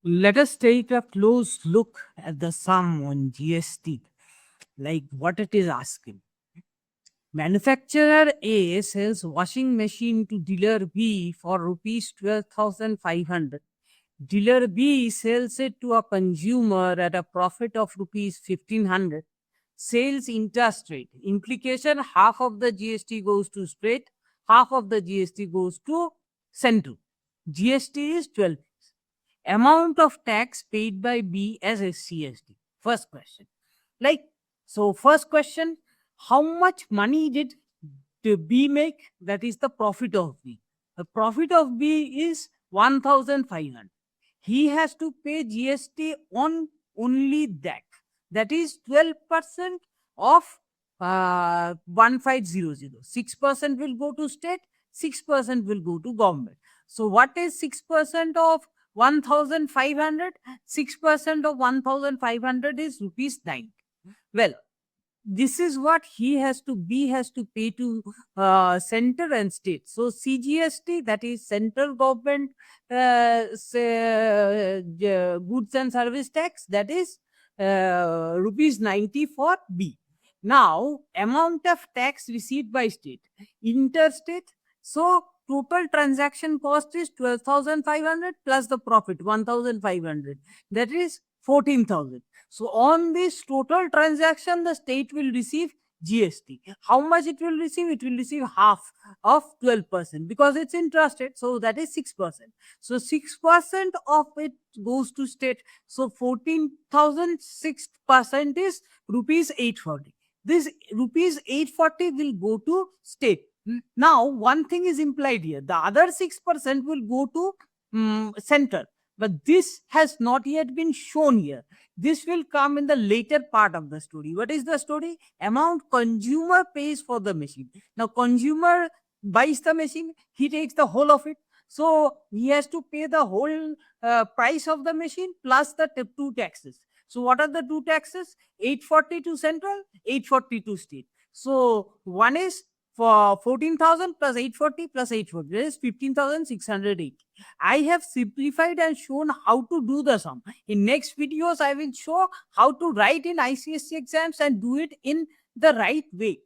Let us take a close look at the sum on GST, like what it is asking. Manufacturer A sells washing machine to dealer B for rupees 12,500. Dealer B sells it to a consumer at a profit of rupees 1,500. Sales interstate. Implication, half of the GST goes to state, half of the GST goes to central. GST is 12. Amount of tax paid by B as SCSD. First question. Like, so first question, how much money did the B make? That is the profit of B. The profit of B is 1,500. He has to pay GST on only that. That is 12% of 1,500. 6% will go to state, 6% will go to government. So what is 6% of 1,500? 6% of 1,500 is rupees 9. Well, this is what B has to pay to center and state. So CGST, that is central government goods and service tax, that is rupees 90 for B. Now, amount of tax received by state, interstate. So total transaction cost is 12,500 plus the profit 1,500. That is 14,000. So on this total transaction, the state will receive GST. How much it will receive? It will receive half of 12% because it's intrastate. So that is 6%. So 6% of it goes to state. So 14,000, 6% is rupees 840. This rupees 840 will go to state. Now, one thing is implied here. The other 6% will go to center. But this has not yet been shown here. This will come in the later part of the story. What is the story? Amount consumer pays for the machine. Now, consumer buys the machine, he takes the whole of it. So, he has to pay the whole price of the machine plus the two taxes. So, what are the two taxes? 840 to central, 840 to state. So, one is for 14,000 plus 840 plus 840, that is 15,680. I have simplified and shown how to do the sum. In next videos, I will show how to write in ICSE exams and do it in the right way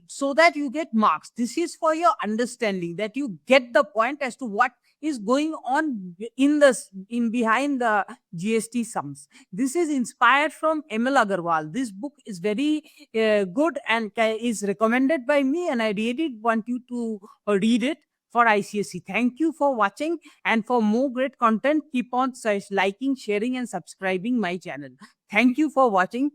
so that you get marks. This is for your understanding, that you get the point as to what is going on in behind the GST sums. This is inspired from ML Agarwal. This book is very good and is recommended by me, and I really want you to read it for ICSE. Thank you for watching, and for more great content, keep on liking, sharing, and subscribing my channel. Thank you for watching.